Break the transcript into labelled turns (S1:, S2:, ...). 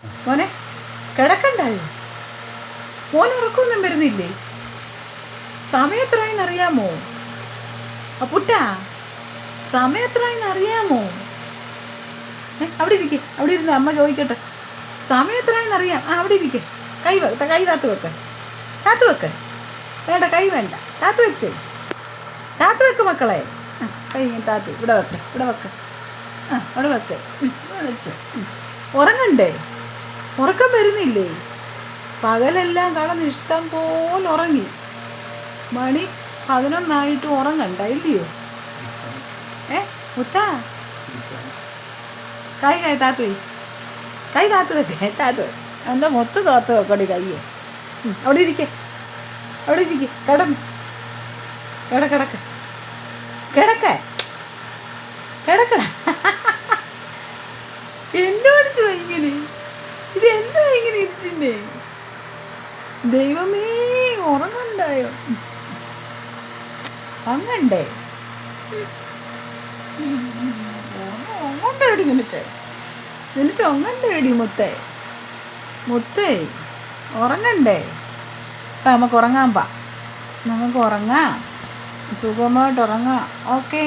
S1: മോനെ കിടക്കണ്ടായോ? മോൻ ഉറക്കമൊന്നും വരുന്നില്ലേ? സമയം എത്രയെന്ന് അറിയാമോ? അപ്പുട്ടാ, സമയം എത്രയെന്ന് അറിയാമോ? അവിടെ ഇരിക്കെ, അവിടെ ഇരുന്ന് അമ്മ ചോദിക്കട്ടെ. സമയം എത്രയെന്ന് അറിയാം. അവിടെ ഇരിക്കെ. കൈ താത്ത് വെക്ക്, താത്ത് വെക്ക്. വേണ്ട, കൈ വേണ്ട, താത്ത് വെച്ചേ. താത്ത് വെക്ക് മക്കളെ. കൈ താത്ത് ഇവിടെ വെക്ക്, ഇവിടെ വെക്ക്. അവിടെ വെക്ക്, വെച്ചു. ഉറങ്ങണ്ടേ? ഉറക്കം വരുന്നില്ലേ? പകലെല്ലാം കടന്ന് ഇഷ്ടം പോലെ ഉറങ്ങി. മണി 11 ഉറങ്ങണ്ട ഇല്ലയോ? മുത്താ, കൈ താത്ത് വയ്ക്കും. കൈ താത്ത് വെക്കേ, താത്ത് വെക്ക്. എൻ്റെ മൊത്തം താത്ത് വെക്കടി കയ്യെ. അവിടെ ഇരിക്കേ, അവിടെ ഇരിക്കേ. കിടന്ന് കിടക്ക കിടക്ക കിടക്കട. എന്നോട് ചോദിക്കണേ, ഇതെന്താ ഇങ്ങനെ ഇരിച്ചില്ലേ? ദൈവമേ, ഉറങ്ങണ്ടായോ? അങ്ങണ്ടേ ഒങ്ങണ്ടേടി നിനച്ച് ഒങ്ങണ്ടേടി മുത്തേ. മുത്തേ, ഉറങ്ങണ്ടേ? അപ്പം നമുക്ക് ഉറങ്ങാൻ നമുക്ക് ഉറങ്ങാം, സുഖമായിട്ട് ഉറങ്ങാം. ഓക്കേ.